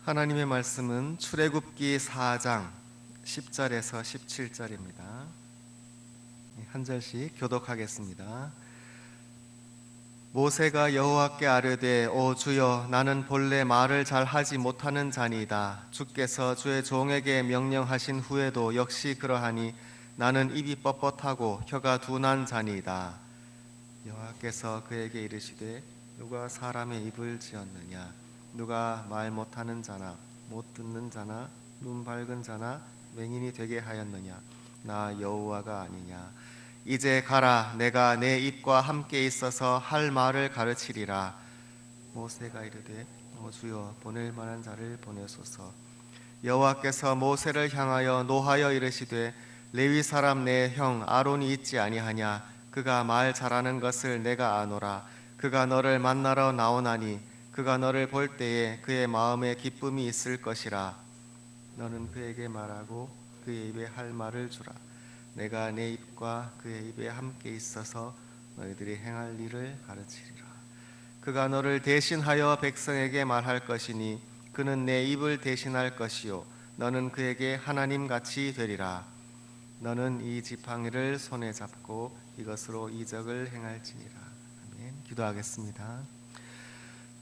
하나님의 말씀은 출애굽기 4장 10절에서 17절입니다. 한 절씩 교독하겠습니다. 모세가 여호와께 아뢰되 오 주여 나는 본래 말을 잘 하지 못하는 자니이다. 주께서 주의 종에게 명령하신 후에도 역시 그러하니 나는 입이 뻣뻣하고 혀가 둔한 자니이다. 여호와께서 그에게 이르시되 누가 사람의 입을 지었느냐? 누가 말 못하는 자나 못 듣는 자나 눈 밝은 자나 맹인이 되게 하였느냐? 나 여호와가 아니냐? 이제 가라. 내가 내 입과 함께 있어서 할 말을 가르치리라. 모세가 이르되 오 주여 보낼 만한 자를 보내소서. 여호와께서 모세를 향하여 노하여 이르시되 레위 사람 내 형 아론이 있지 아니하냐? 그가 말 잘하는 것을 내가 아노라. 그가 너를 만나러 나오나니 그가 너를 볼 때에 그의 마음에 기쁨이 있을 것이라. 너는 그에게 말하고 그의 입에 할 말을 주라. 내가 내 입과 그의 입에 함께 있어서 너희들이 행할 일을 가르치리라. 그가 너를 대신하여 백성에게 말할 것이니 그는 내 입을 대신할 것이요 너는 그에게 하나님같이 되리라. 너는 이 지팡이를 손에 잡고 이것으로 이적을 행할지니라. 아멘. 기도하겠습니다.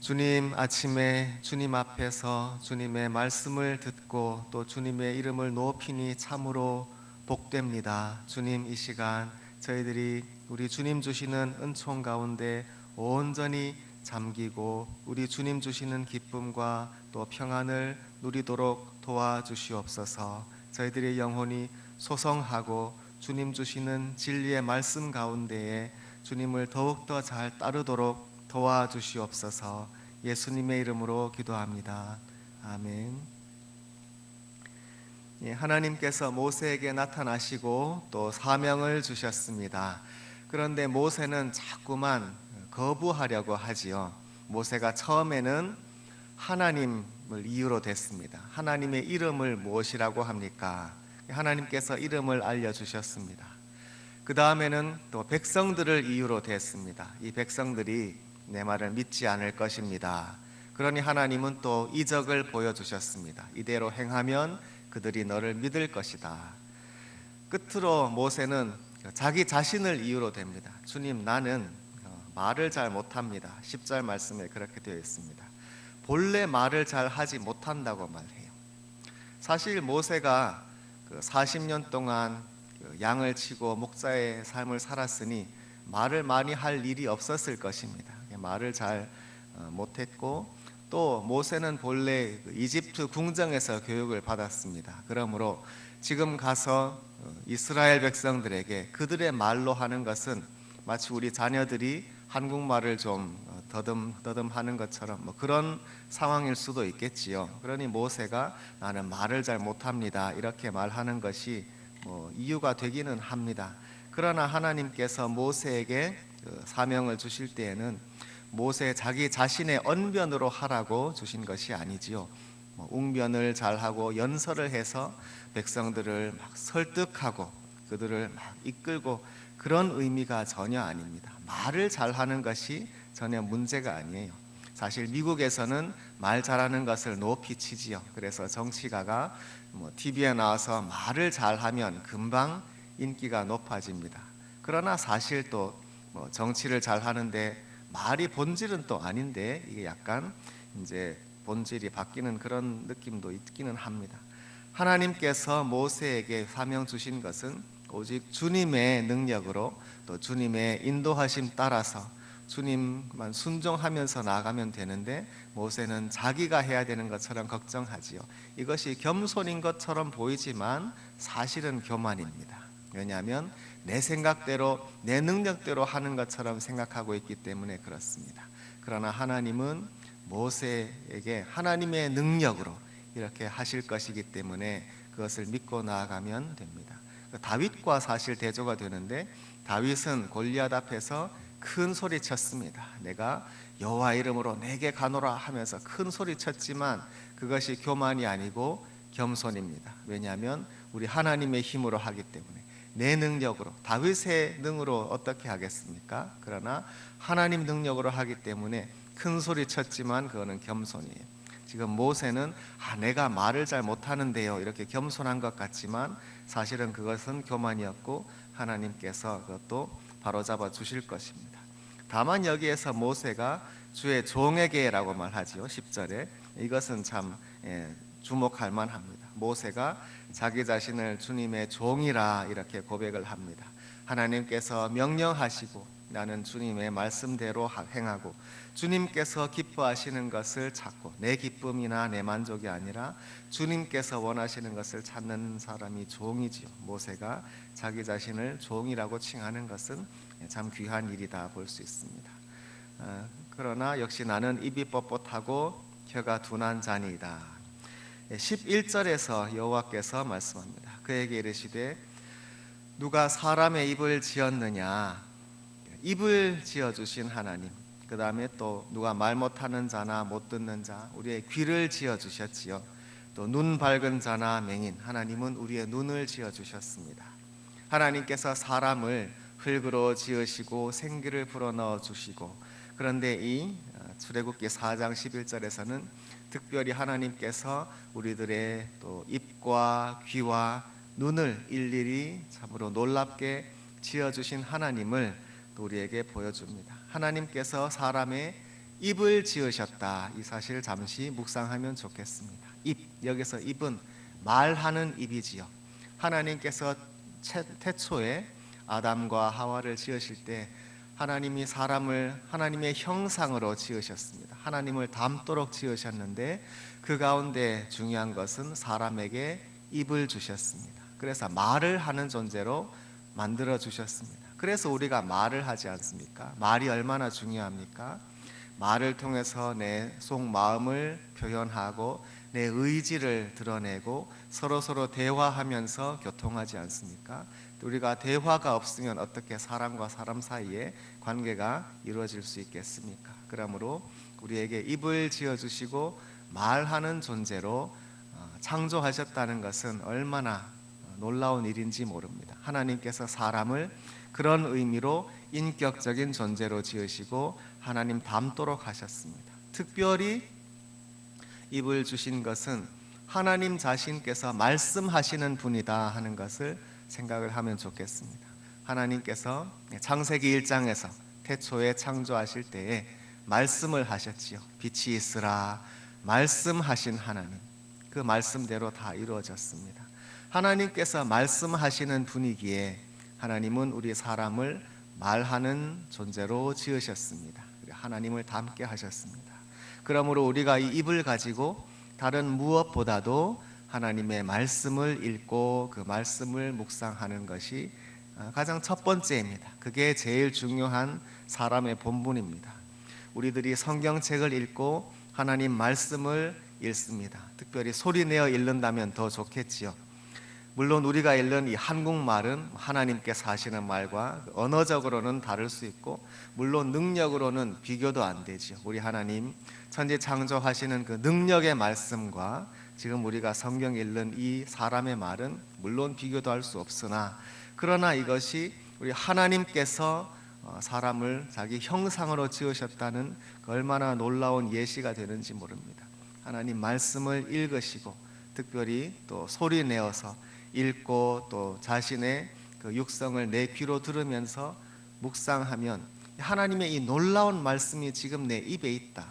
주님, 아침에 주님 앞에서 주님의 말씀을 듣고 또 주님의 이름을 높이니 참으로 복됩니다. 주님, 이 시간 저희들이 우리 주님 주시는 은총 가운데 온전히 잠기고 우리 주님 주시는 기쁨과 또 평안을 누리도록 도와주시옵소서. 저희들의 영혼이 소성하고 주님 주시는 진리의 말씀 가운데에 주님을 더욱더 잘 따르도록 도와주시옵소서. 예수님의 이름으로 기도합니다. 아멘. 하나님께서 모세에게 나타나시고 또 사명을 주셨습니다. 그런데 모세는 자꾸만 거부하려고 하지요. 모세가 처음에는 하나님을 이유로 댔습니다. 하나님의 이름을 무엇이라고 합니까? 하나님께서 이름을 알려주셨습니다. 그 다음에는 또 백성들을 이유로 댔습니다. 이 백성들이 내 말을 믿지 않을 것입니다. 그러니 하나님은 또 이적을 보여주셨습니다. 이대로 행하면 그들이 너를 믿을 것이다. 끝으로 모세는 자기 자신을 이유로 댑니다. 주님, 나는 말을 잘 못합니다. 10절 말씀에 그렇게 되어 있습니다. 본래 말을 잘 하지 못한다고 말해요. 사실 모세가 40년 동안 양을 치고 목자의 삶을 살았으니 말을 많이 할 일이 없었을 것입니다. 말을 잘 못했고 또 모세는 본래 이집트 궁정에서 교육을 받았습니다. 그러므로 지금 가서 이스라엘 백성들에게 그들의 말로 하는 것은 마치 우리 자녀들이 한국말을 좀 더듬하는 것처럼 그런 상황일 수도 있겠지요. 그러니 모세가 나는 말을 잘 못합니다 이렇게 말하는 것이 이유가 되기는 합니다. 그러나 하나님께서 모세에게 사명을 주실 때에는 모세 자기 자신의 언변으로 하라고 주신 것이 아니지요. 웅변을 잘하고 연설을 해서 백성들을 막 설득하고 그들을 막 이끌고 그런 의미가 전혀 아닙니다. 말을 잘하는 것이 전혀 문제가 아니에요. 사실 미국에서는 말 잘하는 것을 높이 치지요. 그래서 정치가가 TV에 나와서 말을 잘하면 금방 인기가 높아집니다. 그러나 사실 또 정치를 잘하는데 말이 본질은 또 아닌데 이게 약간 이제 본질이 바뀌는 그런 느낌도 있기는 합니다. 하나님께서 모세에게 사명 주신 것은 오직 주님의 능력으로 또 주님의 인도하심 따라서 주님만 순종하면서 나아가면 되는데 모세는 자기가 해야 되는 것처럼 걱정하지요. 이것이 겸손인 것처럼 보이지만 사실은 교만입니다. 왜냐하면 내 생각대로 내 능력대로 하는 것처럼 생각하고 있기 때문에 그렇습니다. 그러나 하나님은 모세에게 하나님의 능력으로 이렇게 하실 것이기 때문에 그것을 믿고 나아가면 됩니다. 다윗과 사실 대조가 되는데 다윗은 골리앗 앞에서 큰 소리 쳤습니다. 내가 여호와 이름으로 내게 가노라 하면서 큰 소리 쳤지만 그것이 교만이 아니고 겸손입니다. 왜냐하면 우리 하나님의 힘으로 하기 때문에 내 능력으로 다윗의 능으로 어떻게 하겠습니까? 그러나 하나님 능력으로 하기 때문에 큰 소리 쳤지만 그거는 겸손이에요. 지금 모세는 내가 말을 잘 못하는데요 이렇게 겸손한 것 같지만 사실은 그것은 교만이었고 하나님께서 그것도 바로잡아 주실 것입니다. 다만 여기에서 모세가 주의 종에게라고 말하지요. 10절에 이것은 참 주목할 만합니다. 모세가 자기 자신을 주님의 종이라 이렇게 고백을 합니다. 하나님께서 명령하시고 나는 주님의 말씀대로 행하고 주님께서 기뻐하시는 것을 찾고 내 기쁨이나 내 만족이 아니라 주님께서 원하시는 것을 찾는 사람이 종이지요. 모세가 자기 자신을 종이라고 칭하는 것은 참 귀한 일이다 볼 수 있습니다. 그러나 역시 나는 입이 뻣뻣하고 혀가 둔한 자니이다. 11절에서 여호와께서 말씀합니다. 그에게 이르시되 누가 사람의 입을 지었느냐. 입을 지어주신 하나님, 그 다음에 또 누가 말 못하는 자나 못 듣는 자, 우리의 귀를 지어주셨지요. 또 눈 밝은 자나 맹인, 하나님은 우리의 눈을 지어주셨습니다. 하나님께서 사람을 흙으로 지으시고 생기를 불어넣어 주시고, 그런데 이 출애굽기 4장 11절에서는 특별히 하나님께서 우리들의 또 입과 귀와 눈을 일일이 참으로 놀랍게 지어주신 하나님을 또 우리에게 보여줍니다. 하나님께서 사람의 입을 지으셨다. 이 사실 잠시 묵상하면 좋겠습니다. 입, 여기서 입은 말하는 입이지요. 하나님께서 태초에 아담과 하와를 지으실 때 하나님이 사람을 하나님의 형상으로 지으셨습니다. 하나님을 닮도록 지으셨는데 그 가운데 중요한 것은 사람에게 입을 주셨습니다. 그래서 말을 하는 존재로 만들어 주셨습니다. 그래서 우리가 말을 하지 않습니까? 말이 얼마나 중요합니까? 말을 통해서 내 속마음을 표현하고 내 의지를 드러내고 서로 대화하면서 교통하지 않습니까? 우리가 대화가 없으면 어떻게 사람과 사람 사이에 관계가 이루어질 수 있겠습니까? 그러므로 우리에게 입을 지어주시고 말하는 존재로 창조하셨다는 것은 얼마나 놀라운 일인지 모릅니다. 하나님께서 사람을 그런 의미로 인격적인 존재로 지으시고 하나님 닮도록 하셨습니다. 특별히 입을 주신 것은 하나님 자신께서 말씀하시는 분이다 하는 것을 생각을 하면 좋겠습니다. 하나님께서 창세기 1장에서 태초에 창조하실 때에 말씀을 하셨지요. 빛이 있으라 말씀하신 하나님, 그 말씀대로 다 이루어졌습니다. 하나님께서 말씀하시는 분이기에 하나님은 우리 사람을 말하는 존재로 지으셨습니다. 하나님을 닮게 하셨습니다. 그러므로 우리가 이 입을 가지고 다른 무엇보다도 하나님의 말씀을 읽고 그 말씀을 묵상하는 것이 가장 첫 번째입니다. 그게 제일 중요한 사람의 본분입니다. 우리들이 성경책을 읽고 하나님 말씀을 읽습니다. 특별히 소리내어 읽는다면 더 좋겠지요. 물론 우리가 읽는 이 한국말은 하나님께서 하시는 말과 언어적으로는 다를 수 있고 물론 능력으로는 비교도 안 되죠. 우리 하나님 천지 창조하시는 그 능력의 말씀과 지금 우리가 성경 읽는 이 사람의 말은 물론 비교도 할 수 없으나 그러나 이것이 우리 하나님께서 사람을 자기 형상으로 지으셨다는 얼마나 놀라운 예시가 되는지 모릅니다. 하나님 말씀을 읽으시고 특별히 또 소리 내어서 읽고 또 자신의 그 육성을 내 귀로 들으면서 묵상하면 하나님의 이 놀라운 말씀이 지금 내 입에 있다.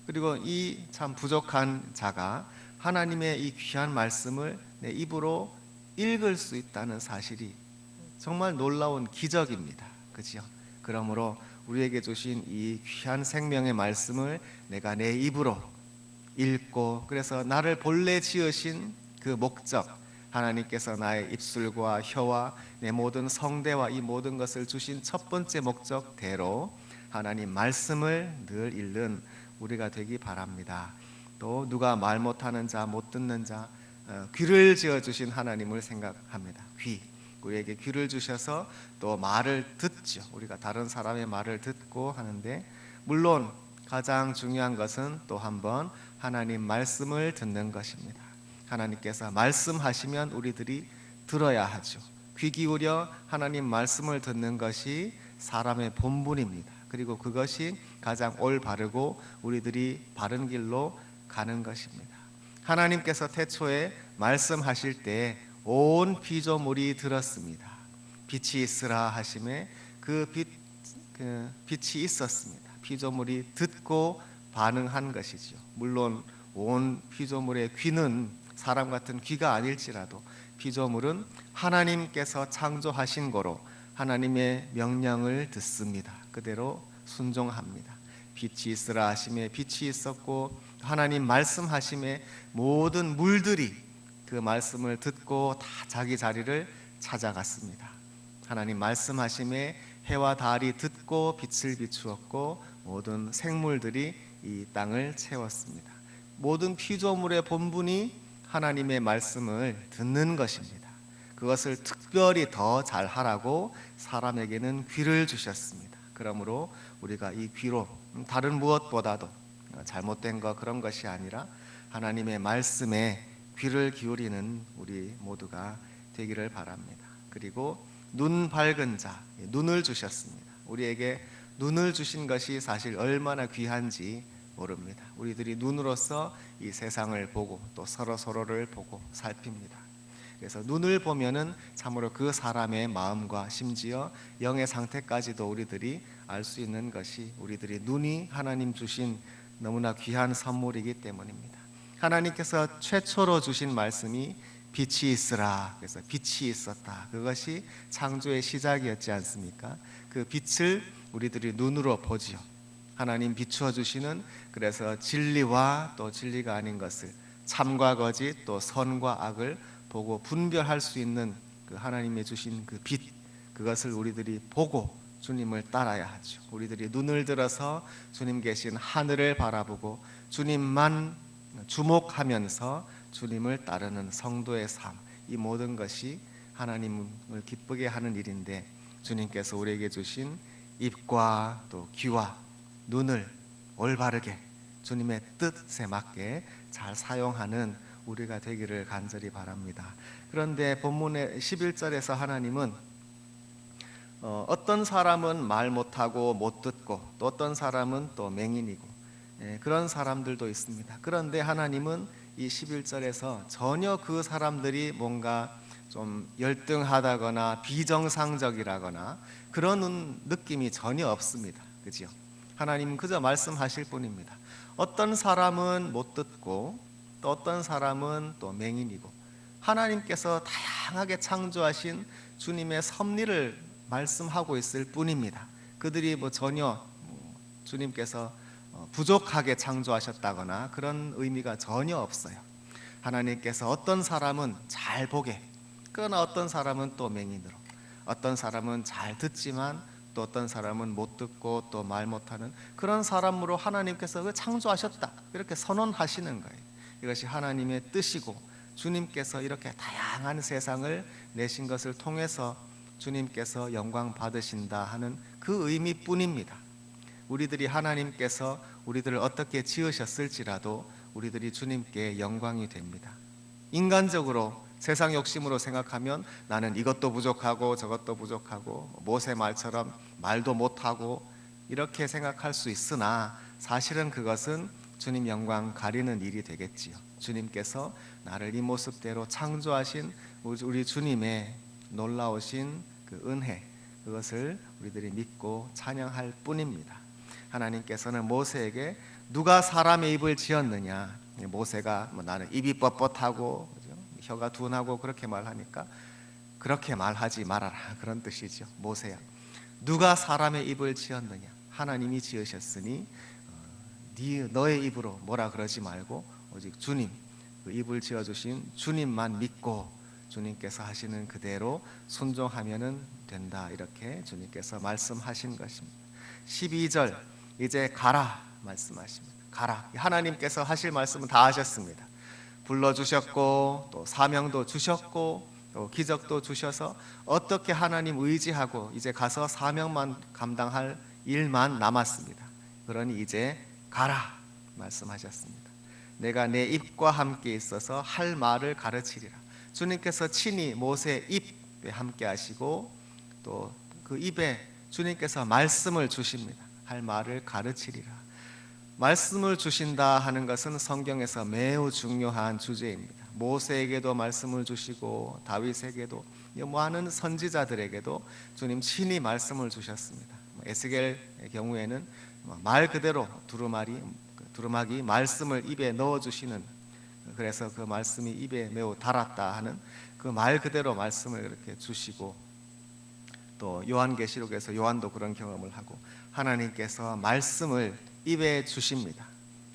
그리고 이 참 부족한 자가 하나님의 이 귀한 말씀을 내 입으로 읽을 수 있다는 사실이 정말 놀라운 기적입니다. 그렇죠? 그러므로 우리에게 주신 이 귀한 생명의 말씀을 내가 내 입으로 읽고 그래서 나를 본래 지으신 그 목적 하나님께서 나의 입술과 혀와 내 모든 성대와 이 모든 것을 주신 첫 번째 목적대로 하나님 말씀을 늘 읽는 우리가 되기 바랍니다. 또 누가 말 못하는 자, 못 듣는 자, 귀를 지어주신 하나님을 생각합니다. 귀, 우리에게 귀를 주셔서 또 말을 듣죠. 우리가 다른 사람의 말을 듣고 하는데 물론 가장 중요한 것은 또 한번 하나님 말씀을 듣는 것입니다. 하나님께서 말씀하시면 우리들이 들어야 하죠. 귀 기울여 하나님 말씀을 듣는 것이 사람의 본분입니다. 그리고 그것이 가장 올바르고 우리들이 바른 길로 가는 것입니다. 하나님께서 태초에 말씀하실 때 온 피조물이 들었습니다. 빛이 있으라 하심에 그 빛이 있었습니다. 피조물이 듣고 반응한 것이죠. 물론 온 피조물의 귀는 사람 같은 귀가 아닐지라도 피조물은 하나님께서 창조하신 거로 하나님의 명령을 듣습니다. 그대로 순종합니다. 빛이 있으라 하심에 빛이 있었고, 하나님 말씀하심에 모든 물들이 그 말씀을 듣고 다 자기 자리를 찾아갔습니다. 하나님 말씀하심에 해와 달이 듣고 빛을 비추었고, 모든 생물들이 이 땅을 채웠습니다. 모든 피조물의 본분이 하나님의 말씀을 듣는 것입니다. 그것을 특별히 더 잘하라고 사람에게는 귀를 주셨습니다. 그러므로 우리가 이 귀로 다른 무엇보다도 잘못된 거 그런 것이 아니라 하나님의 말씀에 귀를 기울이는 우리 모두가 되기를 바랍니다. 그리고 눈 밝은 자, 눈을 주셨습니다. 우리에게 눈을 주신 것이 사실 얼마나 귀한지 모릅니다. 우리들이 눈으로서 이 세상을 보고 또 서로를 보고 살핍니다. 그래서 눈을 보면은 참으로 그 사람의 마음과 심지어 영의 상태까지도 우리들이 알 수 있는 것이, 우리들이 눈이 하나님 주신 너무나 귀한 선물이기 때문입니다. 하나님께서 최초로 주신 말씀이 빛이 있으라, 그래서 빛이 있었다. 그것이 창조의 시작이었지 않습니까? 그 빛을 우리들이 눈으로 보지요. 하나님 비추어 주시는, 그래서 진리와 또 진리가 아닌 것을, 참과 거짓 또 선과 악을 보고 분별할 수 있는 그 하나님의 주신 그 빛, 그것을 우리들이 보고 주님을 따라야 하죠. 우리들이 눈을 들어서 주님 계신 하늘을 바라보고 주님만 주목하면서 주님을 따르는 성도의 삶, 이 모든 것이 하나님을 기쁘게 하는 일인데, 주님께서 우리에게 주신 입과 또 귀와 눈을 올바르게 주님의 뜻에 맞게 잘 사용하는 우리가 되기를 간절히 바랍니다. 그런데 본문의 11절에서 하나님은 어떤 사람은 말 못하고 못 듣고, 또 어떤 사람은 또 맹인이고, 그런 사람들도 있습니다. 그런데 하나님은 이 11절에서 전혀 그 사람들이 뭔가 좀 열등하다거나 비정상적이라거나 그런 느낌이 전혀 없습니다. 그죠? 하나님은 그저 말씀하실 뿐입니다. 어떤 사람은 못 듣고 또 어떤 사람은 또 맹인이고, 하나님께서 다양하게 창조하신 주님의 섭리를 말씀하고 있을 뿐입니다. 그들이 전혀 주님께서 부족하게 창조하셨다거나 그런 의미가 전혀 없어요. 하나님께서 어떤 사람은 잘 보게, 그러나 어떤 사람은 또 맹인으로, 어떤 사람은 잘 듣지만 또 어떤 사람은 못 듣고 또 말 못하는 그런 사람으로 하나님께서 창조하셨다, 이렇게 선언하시는 거예요. 이것이 하나님의 뜻이고, 주님께서 이렇게 다양한 세상을 내신 것을 통해서 주님께서 영광 받으신다 하는 그 의미뿐입니다. 우리들이 하나님께서 우리들을 어떻게 지으셨을지라도 우리들이 주님께 영광이 됩니다. 인간적으로 세상 욕심으로 생각하면 나는 이것도 부족하고 저것도 부족하고 모세 말처럼 말도 못하고 이렇게 생각할 수 있으나, 사실은 그것은 주님 영광 가리는 일이 되겠지요. 주님께서 나를 이 모습대로 창조하신 우리 주님의 놀라우신 그 은혜, 그것을 우리들이 믿고 찬양할 뿐입니다. 하나님께서는 모세에게 누가 사람의 입을 지었느냐, 모세가 나는 입이 뻣뻣하고 혀가 둔하고 그렇게 말하니까 그렇게 말하지 말아라, 그런 뜻이죠. 모세야, 누가 사람의 입을 지었느냐, 하나님이 지으셨으니 너의 입으로 뭐라 그러지 말고 오직 주님, 그 입을 지어주신 주님만 믿고 주님께서 하시는 그대로 순종하면 된다, 이렇게 주님께서 말씀하신 것입니다. 12절, 이제 가라 말씀하십니다. 가라. 하나님께서 하실 말씀은 다 하셨습니다. 불러주셨고 또 사명도 주셨고 또 기적도 주셔서 어떻게 하나님 의지하고 이제 가서 사명만 감당할 일만 남았습니다. 그러니 이제 가라 말씀하셨습니다. 내가 내 입과 함께 있어서 할 말을 가르치리라. 주님께서 친히 모세의 입에 함께 하시고 또 그 입에 주님께서 말씀을 주십니다. 할 말을 가르치리라. 말씀을 주신다 하는 것은 성경에서 매우 중요한 주제입니다. 모세에게도 말씀을 주시고 다윗에게도 많은 선지자들에게도 주님 친히 말씀을 주셨습니다. 에스겔의 경우에는 말 그대로 두루마기 말씀을 입에 넣어 주시는, 그래서 그 말씀이 입에 매우 달았다 하는 그 말 그대로 말씀을 이렇게 주시고, 또 요한계시록에서 요한도 그런 경험을 하고 하나님께서 말씀을 입에 주십니다.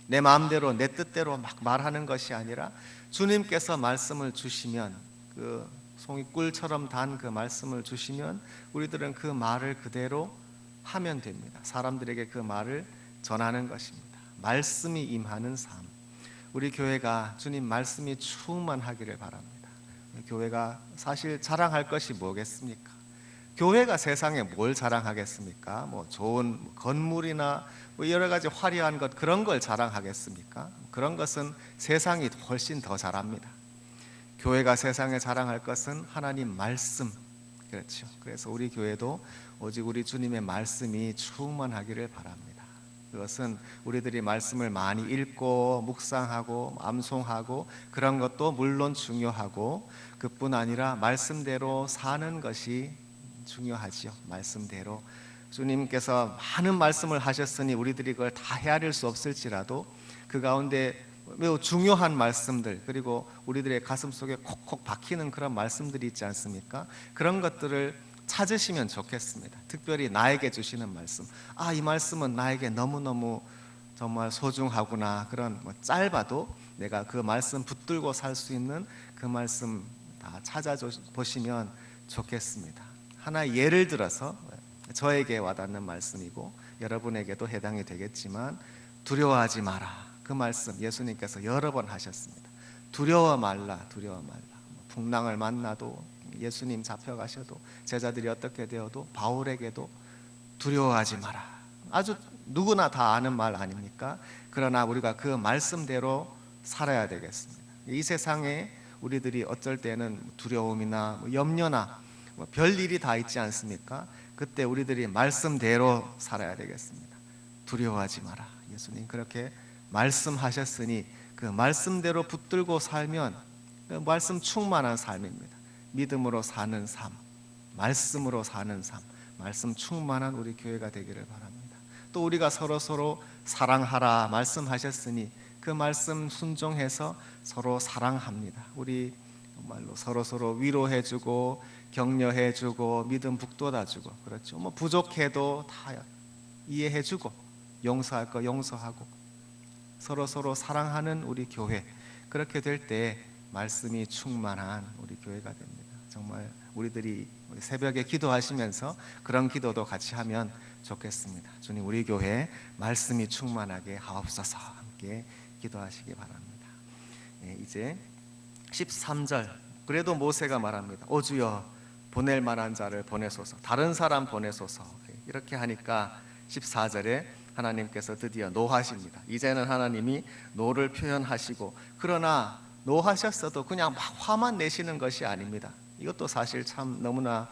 내 마음대로 내 뜻대로 막 말하는 것이 아니라 주님께서 말씀을 주시면, 그 송이 꿀처럼 단 그 말씀을 주시면 우리들은 그 말을 그대로 하면 됩니다. 사람들에게 그 말을 전하는 것입니다. 말씀이 임하는 삶. 우리 교회가 주님 말씀이 충만하기를 바랍니다. 교회가 사실 자랑할 것이 뭐겠습니까? 교회가 세상에 뭘 자랑하겠습니까? 뭐 좋은 건물이나 여러 가지 화려한 것, 그런 걸 자랑하겠습니까? 그런 것은 세상이 훨씬 더 잘합니다. 교회가 세상에 자랑할 것은 하나님 말씀. 그렇죠. 그래서 우리 교회도 오직 우리 주님의 말씀이 충만하기를 바랍니다. 그것은 우리들이 말씀을 많이 읽고 묵상하고 암송하고 그런 것도 물론 중요하고, 그뿐 아니라 말씀대로 사는 것이 중요하지요. 말씀대로 주님께서 많은 말씀을 하셨으니 우리들이 그걸 다 헤아릴 수 없을지라도 그 가운데 매우 중요한 말씀들, 그리고 우리들의 가슴 속에 콕콕 박히는 그런 말씀들이 있지 않습니까? 그런 것들을 찾으시면 좋겠습니다. 특별히 나에게 주시는 말씀, 이 말씀은 나에게 너무너무 정말 소중하구나. 그런 짧아도 내가 그 말씀 붙들고 살 수 있는 그 말씀 다 찾아보시면 좋겠습니다. 하나 예를 들어서 저에게 와닿는 말씀이고 여러분에게도 해당이 되겠지만, 두려워하지 마라. 그 말씀 예수님께서 여러 번 하셨습니다. 두려워 말라, 두려워 말라. 풍랑을 만나도, 예수님 잡혀가셔도, 제자들이 어떻게 되어도, 바울에게도 두려워하지 마라. 아주 누구나 다 아는 말 아닙니까? 그러나 우리가 그 말씀대로 살아야 되겠습니다. 이 세상에 우리들이 어쩔 때는 두려움이나 염려나 별일이 다 있지 않습니까? 그때 우리들이 말씀대로 살아야 되겠습니다. 두려워하지 마라. 예수님 그렇게 말씀하셨으니 그 말씀대로 붙들고 살면 그 말씀 충만한 삶입니다. 믿음으로 사는 삶, 말씀으로 사는 삶, 말씀 충만한 우리 교회가 되기를 바랍니다. 또 우리가 서로 사랑하라 말씀하셨으니 그 말씀 순종해서 서로 사랑합니다. 우리 정말로 서로 위로해주고 격려해주고 믿음 북돋아주고, 그렇죠. 부족해도 다 이해해주고 용서할 거 용서하고 서로 사랑하는 우리 교회, 그렇게 될 때 말씀이 충만한 우리 교회가 됩니다. 정말 우리 새벽에 기도하시면서 그런 기도도 같이 하면 좋겠습니다. 주님, 우리 교회 말씀이 충만하게 하옵소서. 함께 기도하시기 바랍니다. 이제 13절, 그래도 모세가 말합니다. 오 주여, 보낼 만한 자를 보내소서, 다른 사람 보내소서. 이렇게 하니까 14절에 하나님께서 드디어 노하십니다. 이제는 하나님이 노를 표현하시고, 그러나 노하셨어도 그냥 막 화만 내시는 것이 아닙니다. 이것도 사실 참 너무나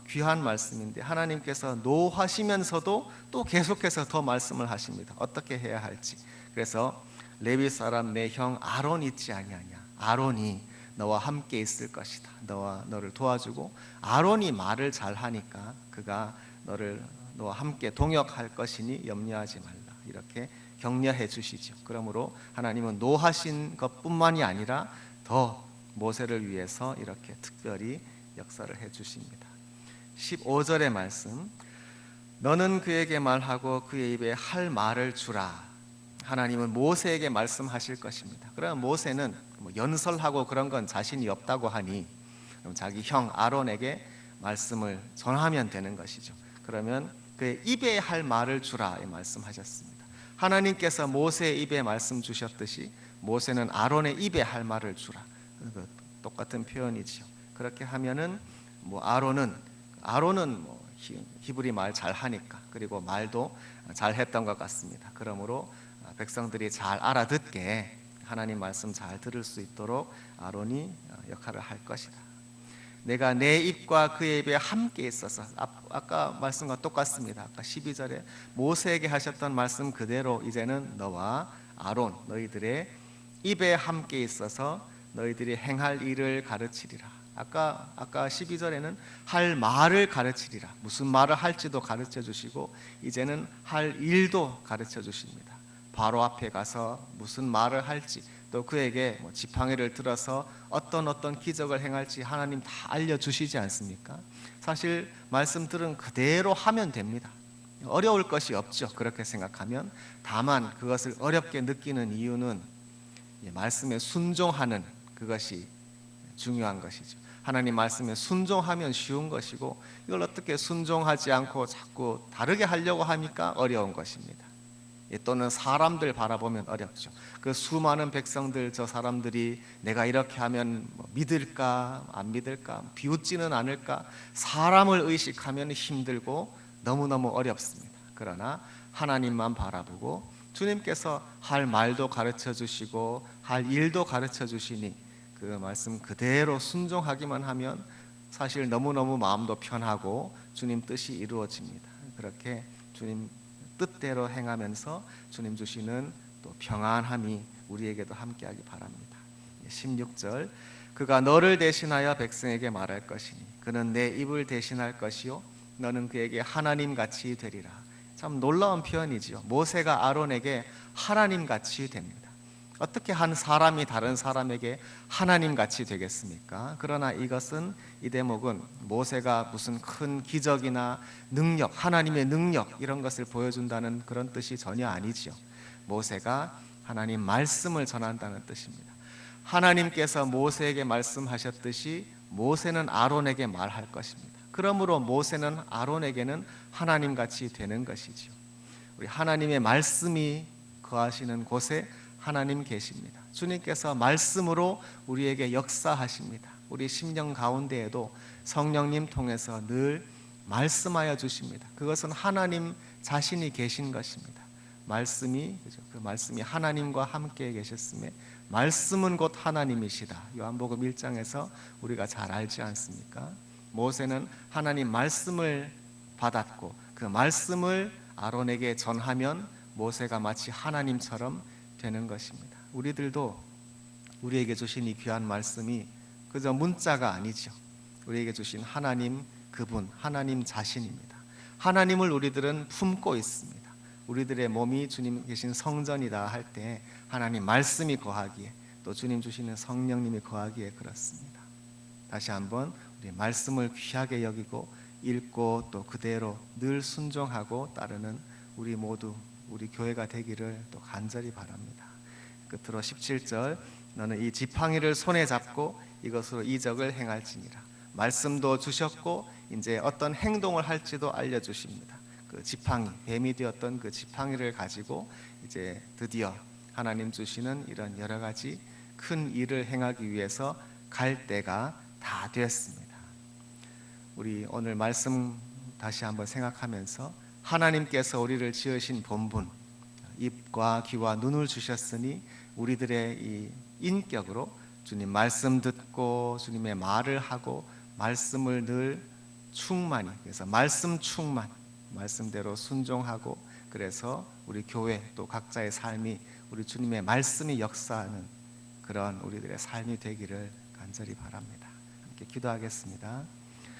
귀한 말씀인데, 하나님께서 노하시면서도 또 계속해서 더 말씀을 하십니다. 어떻게 해야 할지. 그래서 레위 사람 내 형 아론 있지 아니하냐, 아론이 너와 함께 있을 것이다. 너를 도와주고, 아론이 말을 잘하니까 그가 너와 함께 동역할 것이니 염려하지 말라. 이렇게 격려해 주시죠. 그러므로 하나님은 노하신 것뿐만이 아니라 더 모세를 위해서 이렇게 특별히 역사를 해 주십니다. 15절의 말씀, 너는 그에게 말하고 그의 입에 할 말을 주라. 하나님은 모세에게 말씀하실 것입니다. 그러나 모세는 연설하고 그런 건 자신이 없다고 하니 그럼 자기 형 아론에게 말씀을 전하면 되는 것이죠. 그러면 그의 입에 할 말을 주라 이 말씀하셨습니다. 하나님께서 모세의 입에 말씀 주셨듯이 모세는 아론의 입에 할 말을 주라. 똑같은 표현이죠. 그렇게 하면은 아론은 히브리 말 잘하니까, 그리고 말도 잘했던 것 같습니다. 그러므로 백성들이 잘 알아듣게 하나님 말씀 잘 들을 수 있도록 아론이 역할을 할 것이다. 내가 내 입과 그의 입에 함께 있어서, 아까 말씀과 똑같습니다. 아까 12절에 모세에게 하셨던 말씀 그대로 이제는 너와 아론 너희들의 입에 함께 있어서 너희들이 행할 일을 가르치리라. 아까 12절에는 할 말을 가르치리라. 무슨 말을 할지도 가르쳐 주시고 이제는 할 일도 가르쳐 주십니다. 바로 앞에 가서 무슨 말을 할지 또 그에게 지팡이를 들어서 어떤 기적을 행할지 하나님 다 알려주시지 않습니까? 사실 말씀 들은 그대로 하면 됩니다. 어려울 것이 없죠. 그렇게 생각하면. 다만 그것을 어렵게 느끼는 이유는 말씀에 순종하는 그것이 중요한 것이죠. 하나님 말씀에 순종하면 쉬운 것이고 이걸 어떻게 순종하지 않고 자꾸 다르게 하려고 하니까 어려운 것입니다. 또는 사람들 바라보면 어렵죠. 그 수많은 백성들, 저 사람들이 내가 이렇게 하면 믿을까 안 믿을까, 비웃지는 않을까, 사람을 의식하면 힘들고 너무너무 어렵습니다. 그러나 하나님만 바라보고 주님께서 할 말도 가르쳐 주시고 할 일도 가르쳐 주시니 그 말씀 그대로 순종하기만 하면 사실 너무너무 마음도 편하고 주님 뜻이 이루어집니다. 그렇게 주님 뜻대로 행하면서 주님 주시는 또 평안함이 우리에게도 함께하기 바랍니다. 16절 그가 너를 대신하여 백성에게 말할 것이니 그는 내 입을 대신할 것이요 너는 그에게 하나님같이 되리라. 참 놀라운 표현이지요. 모세가 아론에게 하나님같이 됩니다. 어떻게 한 사람이 다른 사람에게 하나님같이 되겠습니까? 그러나 이것은 이 대목은 모세가 무슨 큰 기적이나 능력, 하나님의 능력 이런 것을 보여준다는 그런 뜻이 전혀 아니지요. 모세가 하나님 말씀을 전한다는 뜻입니다. 하나님께서 모세에게 말씀하셨듯이 모세는 아론에게 말할 것입니다. 그러므로 모세는 아론에게는 하나님같이 되는 것이지요. 우리 하나님의 말씀이 거하시는 곳에 하나님 계십니다. 주님께서 말씀으로 우리에게 역사하십니다. 우리 심령 가운데에도 성령님 통해서 늘 말씀하여 주십니다. 그것은 하나님 자신이 계신 것입니다. 말씀이 그 말씀이 하나님과 함께 계셨음에 말씀은 곧 하나님이시다. 요한복음 1장에서 우리가 잘 알지 않습니까? 모세는 하나님 말씀을 받았고 그 말씀을 아론에게 전하면 모세가 마치 하나님처럼 되는 것입니다. 우리들도 우리에게 주신 이 귀한 말씀이 그저 문자가 아니죠. 우리에게 주신 하나님 그분, 하나님 자신입니다. 하나님을 우리들은 품고 있습니다. 우리들의 몸이 주님 계신 성전이다 할 때 하나님 말씀이 거하기에 또 주님 주시는 성령님이 거하기에 그렇습니다. 다시 한번 우리 말씀을 귀하게 여기고 읽고 또 그대로 늘 순종하고 따르는 우리 모두 우리 교회가 되기를 또 간절히 바랍니다. 끝으로 17절 너는 이 지팡이를 손에 잡고 이것으로 이적을 행할지니라. 말씀도 주셨고 이제 어떤 행동을 할지도 알려주십니다. 그 지팡이, 뱀이 되었던 그 지팡이를 가지고 이제 드디어 하나님 주시는 이런 여러 가지 큰 일을 행하기 위해서 갈 때가 다 되었습니다. 우리 오늘 말씀 다시 한번 생각하면서 하나님께서 우리를 지으신 본분, 입과 귀와 눈을 주셨으니 우리들의 이 인격으로 주님 말씀 듣고 주님의 말을 하고 말씀을 늘 충만히, 그래서 말씀 충만, 말씀대로 순종하고 그래서 우리 교회 또 각자의 삶이 우리 주님의 말씀이 역사하는 그런 우리들의 삶이 되기를 간절히 바랍니다. 함께 기도하겠습니다.